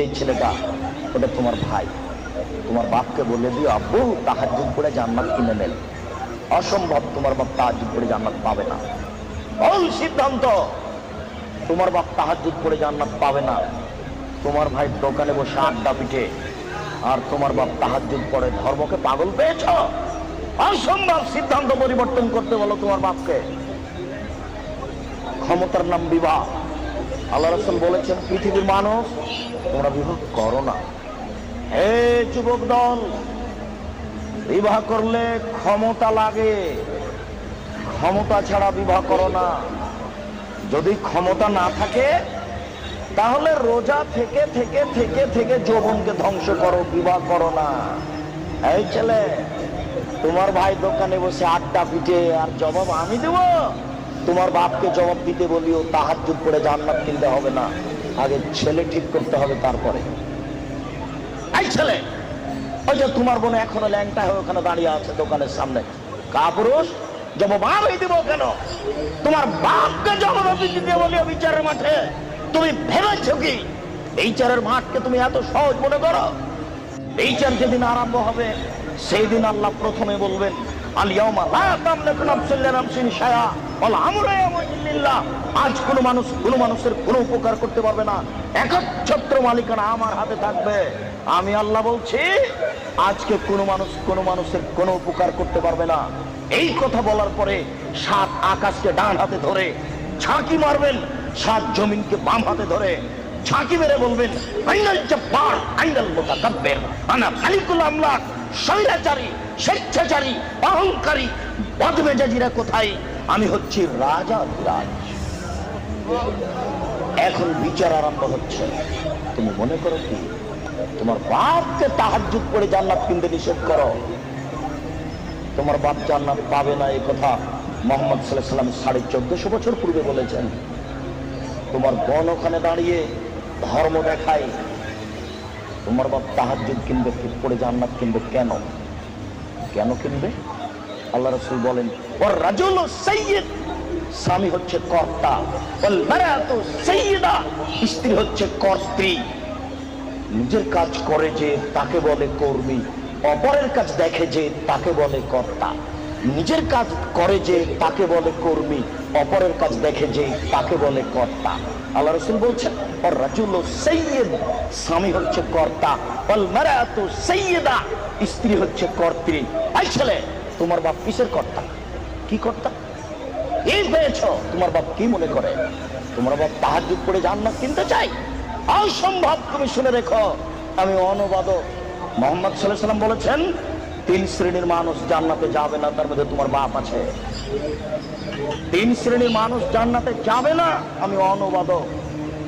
এই ছেলেটা ওটা তোমার ভাই, তোমার বাপকে বলে দিও আব্বু তাহাজ্জুদ পড়ে জান্নাত কিনে নেন। অসম্ভব, তোমার বাপ তাহাজ্জুদ পড়ে জান্নাত পাবে না। ভুল সিদ্ধান্ত, তোমার বাপ তাহাজ্জুদ পড়ে জান্নাত পাবে না। তোমার ভাই দোকানে বসে আড্ডা পিঠে, আর তোমার বাপ তাহাজ্জুদ পড়ে। ধর্মকে পাগল পেয়েছ? অসম্ভব। সিদ্ধান্ত পরিবর্তন করতে বলো তোমার বাপকে। ক্ষমতার নাম বিবাহ। আল্লাহ রাসূল বলেছেন পৃথিবীর মানুষ তোমরা বিবাহ করো না। হে যুবক দল, বিবাহ করলে ক্ষমতা লাগে, ক্ষমতা ছাড়া বিবাহ করো না। যদি ক্ষমতা না থাকে তাহলে রোজা থেকে থেকে থেকে থেকে যৌবনকে ধ্বংস করো, বিবাহ করো না। এই ছেলে, তোমার ভাই দোকানে বসে আড্ডা পিটে, আর জবাব আমি দেব? তোমার বাপকে জবাব দিতে বলিও তাহাজ্জুদ পড়ে জান্নাত কিনতে হবে না। আগে ছেলে ঠিক করতে হবে, তারপরে। এই ছেলে, ওই যে তোমার বোন এখনো ল্যাংটা হয়ে ওখানে দাঁড়িয়ে আছে দোকানের সামনে, কাপুরুষ, জবাব আমি দিব কেন? তোমার বাপকে জবাব দিতে বলিও বিচারের মাঠে। তুমি ভেবেছো কি বিচারের মাঠকে তুমি এত সহজ মনে করো? বিচার যেদিন আরম্ভ হবে সেই দিন আল্লাহ প্রথমে বলবেন আল-ইয়াওমা লা তামলিকু নাফসুন লিনাফসিন শাইআ ওয়াল আমরু ইয়াওমাইযিন লিল্লাহ। আজ কোনো মানুষ কোনো মানুষের কোনো উপকার করতে পারবে না, একচ্ছত্র মালিকানা আমার হাতে থাকবে। আমি আল্লাহ বলছি, আজকে কোনো মানুষ কোনো মানুষের কোনো উপকার করতে পারবে না। এই কথা বলার পরে 7 আকাশকে ডান হাতে ধরে ঝাঁকি মারবেন, 7 জমিনকে বাম হাতে ধরে ঝাঁকি মেরে বলবেন আইনাল জব্বার আইনাল মুতাকাব্বির আনা মালিকুল আমলাক। স্বৈরাচারী, স্বেচ্ছাচারী, অহংকারী, বদমেজাজিরা কোথায়? আমি হচ্ছি রাজা বিরাজ। এখন বিচার আরম্ভ হচ্ছে। তুমি মনে করো কি তোমার বাপকে তাহাজ্জুদ পড়ে জান্নাত কিনতে নিষেধ করো? তোমার বাপ জান্নাত পাবে না, এই কথা মুহাম্মদ সাল্লাল্লাহু আলাইহি ওয়াসাল্লাম 1450 বছর পূর্বে বলেছেন। তোমার বোন ওখানে দাঁড়িয়ে ধর্ম দেখায়, তোমার বাপ তাহাজ্জুদ কিনবে পড়ে জান্নাত কিনবে কেন? কেন কিনবে? আল্লাহ রাসূল বলেন ওয়ার রাজুলু সাইয়্যিদ, স্বামী হচ্ছে কর্তা, ওয়াল মারাতু সাইয়্যিদা, স্ত্রী হচ্ছে কর্ত্রী। নিজের কাজ করে যে তাকে বলে কর্মী, অপরের কাজ দেখে যে তাকে বলে কর্তা। নিজের কাজ করে যে তাকে বলে কর্মী, অপরের কাজ দেখে যে তাকে বলে কর্তা। আল্লাহ রাসূল বলছেন ওয়ার রাজুলু সাইয়্যিদ, স্বামী হচ্ছে কর্তা, ওয়াল মারাতু সাইয়্যিদা, স্ত্রী হচ্ছে কর্ত্রী। এই ছেলে, তোমার বাপ কিসের কর্তা? কি কর্তা? এই পেয়েছ? তোমার বাপ কি মনে করে? তোমার বাপ তাহাজ্জুদ পড়ে জান্নাত কিনতে চাই? অসম্ভব। তুমি শুনে রেখো, আমি অনুবাদক। মুহাম্মদ সাল্লাল্লাহু আলাইহি ওয়াসাল্লাম বলেছেন 3 শ্রেণীর মানুষ জান্নাতে যাবে না, তার মধ্যে তোমার বাপ আছে। 3 শ্রেণীর মানুষ জান্নাতে যাবে না, আমি অনুবাদক।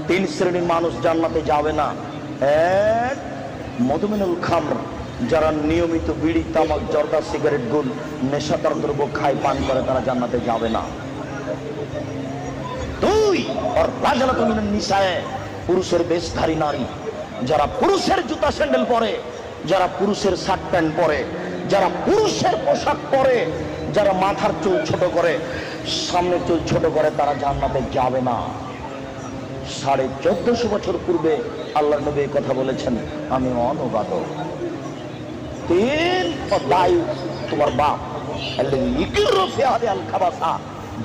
3 শ্রেণীর মানুষ জান্নাতে যাবে না। 1, মদমিনুল খামর, যারা নিয়মিত বিড়ি, তামাক, জর্দা, সিগারেট, গুল, নেশাদার দ্রব্য খায়, পান করে, তারা জান্নাতে যাবে না। 2, আর রাজলাতুন মিনান নিসায়ে, পুরুষের বেশধারী নারী, যারা পুরুষের জুতা স্যান্ডেল পরে, যারা পুরুষের শার্ট প্যান্ট পরে, যারা পুরুষের পোশাক পরে, যারা মাথার চুল ছোট করে, সামনের চুল ছোট করে, তারা জান্নাতে যাবে না। 1450 বছর পূর্বে আল্লাহর নবী এই কথা বলেছেন, আমি অনুবাদক। 3, তোমার বাপ,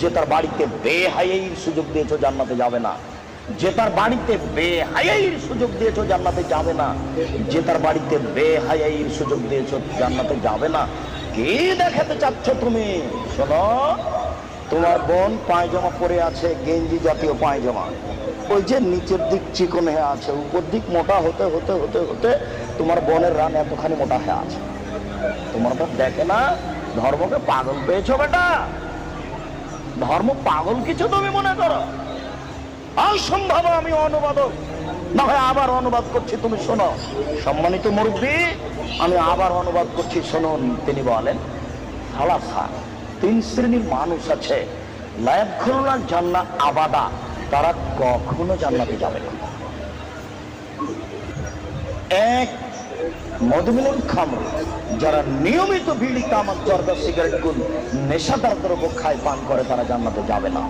যে তার বাড়িতে বেহায়াইর সুযোগ দিয়েছো জান্নাতে যাবে না। যে তার বাড়িতে বেহায়াইর সুযোগ দিয়েছো জান্নাতে যাবে না। যে তার বাড়িতে বেহায়াইর সুযোগ দিয়েছো জান্নাতে যাবে না। কি দেখাতে চাচ্ছ তুমি? শোনো, তোমার বোন পায়জামা পরে আছে, গেঞ্জি জাতীয় পায়জামা, ওই যে নিচের দিক চিকন হয়ে আছে, উপর দিক মোটা হতে হতে হতে হতে তোমার বোনের রান এতখানি মোটা হয়ে আছে। তোমার বাপ দেখে না? ধর্মকে পাগল পেয়েছো বেটা? ধর্ম পাগল কিছু তুমি মনে করো? অসম্ভব। আমি অনুবাদক, না হয় আবার অনুবাদ করছি, তুমি শোনো। সম্মানিত মুরব্বী, আমি আবার অনুবাদ করছি, শুনুন। তিনি বলেন সালাসা, 3 শ্রেণীর মানুষ আছে, লা ইয়াদখুলুনা জান্নাহ আবাদা, তারা কখনো জান্নাতে যাবে না। 1, মদমিনুল খামর, যারা নিয়মিত বিড়ি, তামাক, জর্দা, সিগারেট, গুল, নেশাদার দ্রব্য খায়, পান করে, তারা জান্নাতে যাবে না।